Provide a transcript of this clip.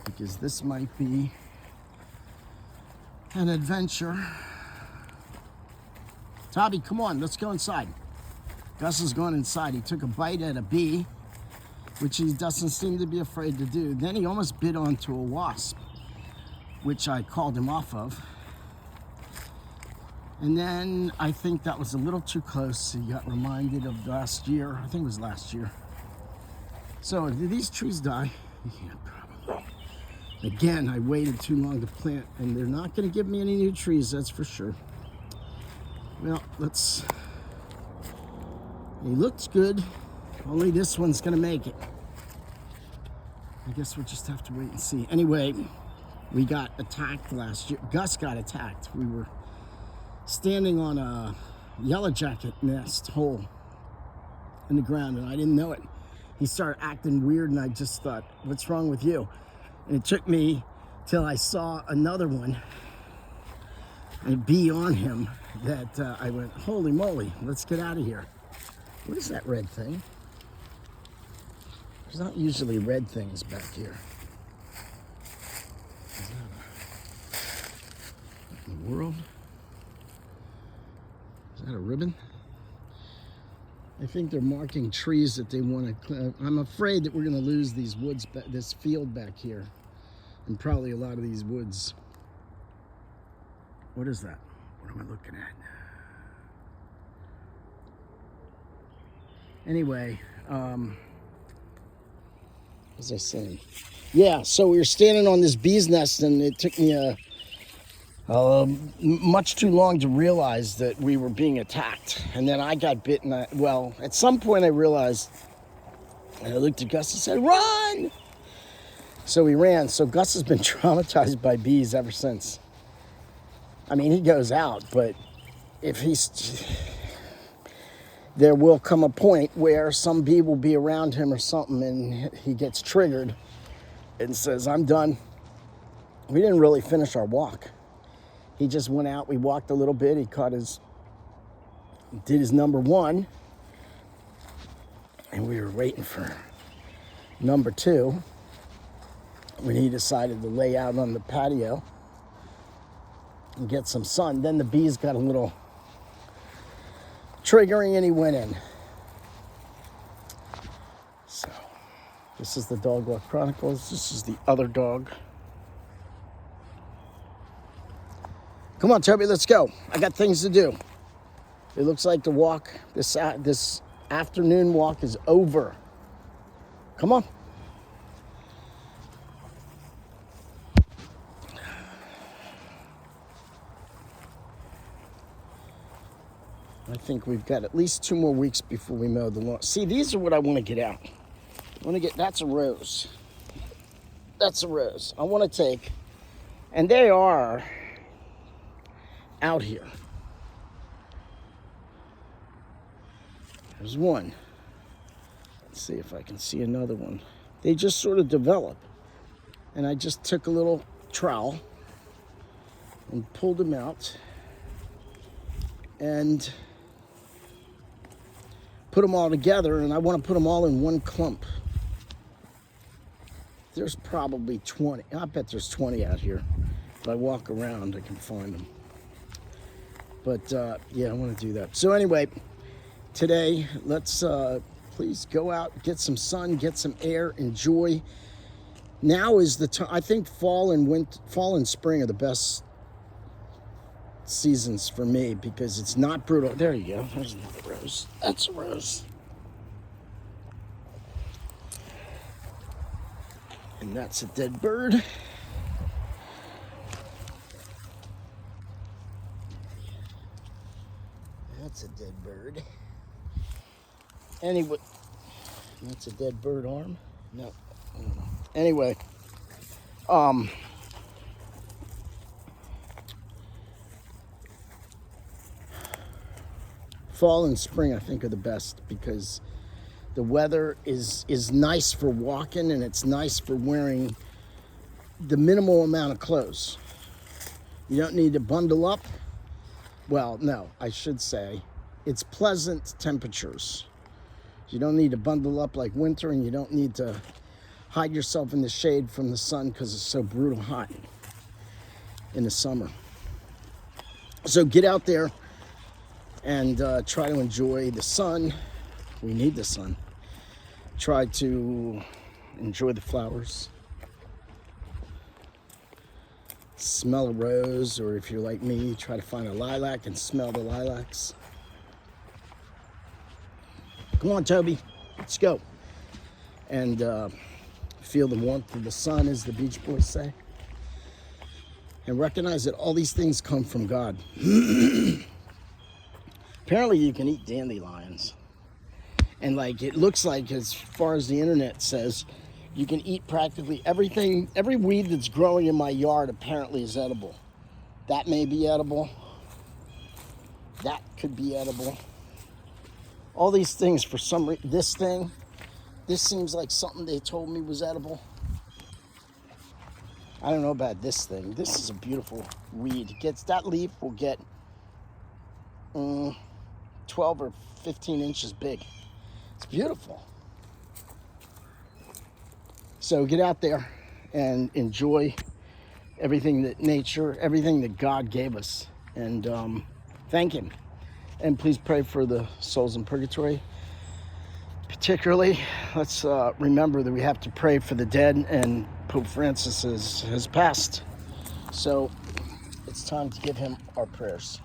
because this might be an adventure. Toby, come on, let's go inside. Gus has gone inside. He took a bite at a bee, which he doesn't seem to be afraid to do. Then he almost bit onto a wasp, which I called him off of. And then I think that was a little too close. He got reminded of last year. I think it was last year. So did these trees die? Yeah, probably. Again, I waited too long to plant, and they're not going to give me any new trees, that's for sure. Well, let's... He looks good. Only this one's going to make it. I guess we'll just have to wait and see. Anyway, we got attacked last year. Gus got attacked. We were standing on a yellow jacket nest hole in the ground, and I didn't know it. He started acting weird, and I just thought, what's wrong with you? And it took me till I saw another one, a bee on him, that I went, holy moly, let's get out of here. What is that red thing? There's not usually red things back here. What in the world? Is that a ribbon? I think they're marking trees that they want to. I'm afraid that we're going to lose these woods, this field back here, and probably a lot of these woods. What is that? What am I looking at? Anyway, as I say, yeah. So we were standing on this bee's nest, and it took me much too long to realize that we were being attacked. And then I got bitten. Well, at some point I realized, and I looked at Gus and said, run! So we ran. So Gus has been traumatized by bees ever since. I mean, he goes out, but if there will come a point where some bee will be around him or something, and he gets triggered and says, I'm done. We didn't really finish our walk. He just went out, we walked a little bit, he did his number one, and we were waiting for number two when he decided to lay out on the patio and get some sun. Then the bees got a little triggering and he went in. So, this is the Dog Walk Chronicles. This is the other dog. Come on, Toby, let's go. I got things to do. It looks like the walk, this afternoon walk is over. Come on. I think we've got at least 2 more weeks before we mow the lawn. See, these are what I want to get out. I want to get, that's a rose. That's a rose. I want to take, and they are out here. There's one. Let's see if I can see another one. They just sort of develop. And I just took a little trowel and pulled them out and put them all together, and I want to put them all in one clump. There's probably 20. I bet there's 20 out here. If I walk around, I can find them. But yeah, I want to do that. So anyway, today, let's please go out, get some sun, get some air, enjoy. Now is the time. I think fall and spring are the best seasons for me because it's not brutal. There you go. There's another rose. That's a rose. And that's a dead bird. That's a dead bird. Anyway, that's a dead bird arm. No, I don't know. Anyway, fall and spring I think are the best because the weather is nice for walking and it's nice for wearing the minimal amount of clothes. You don't need to bundle up. Well, no, I should say it's pleasant temperatures. You don't need to bundle up like winter, and you don't need to hide yourself in the shade from the sun because it's so brutal hot in the summer. So get out there and try to enjoy the sun. We need the sun. Try to enjoy the flowers. Smell a rose, or if you're like me, try to find a lilac and smell the lilacs. Come on, Toby, let's go. And feel the warmth of the sun, as the Beach Boys say. And recognize that all these things come from God. Apparently you can eat dandelions. And like, it looks like, as far as the internet says, you can eat practically everything. Every weed that's growing in my yard apparently is edible. That may be edible. That could be edible. All these things, for some reason, this seems like something they told me was edible. I don't know about this thing. This is a beautiful weed. That leaf will get 12 or 15 inches big. It's beautiful. So get out there and enjoy everything that nature, everything that God gave us, and thank Him. And please pray for the souls in purgatory. Particularly, let's remember that we have to pray for the dead, and Pope Francis has passed. So it's time to give him our prayers.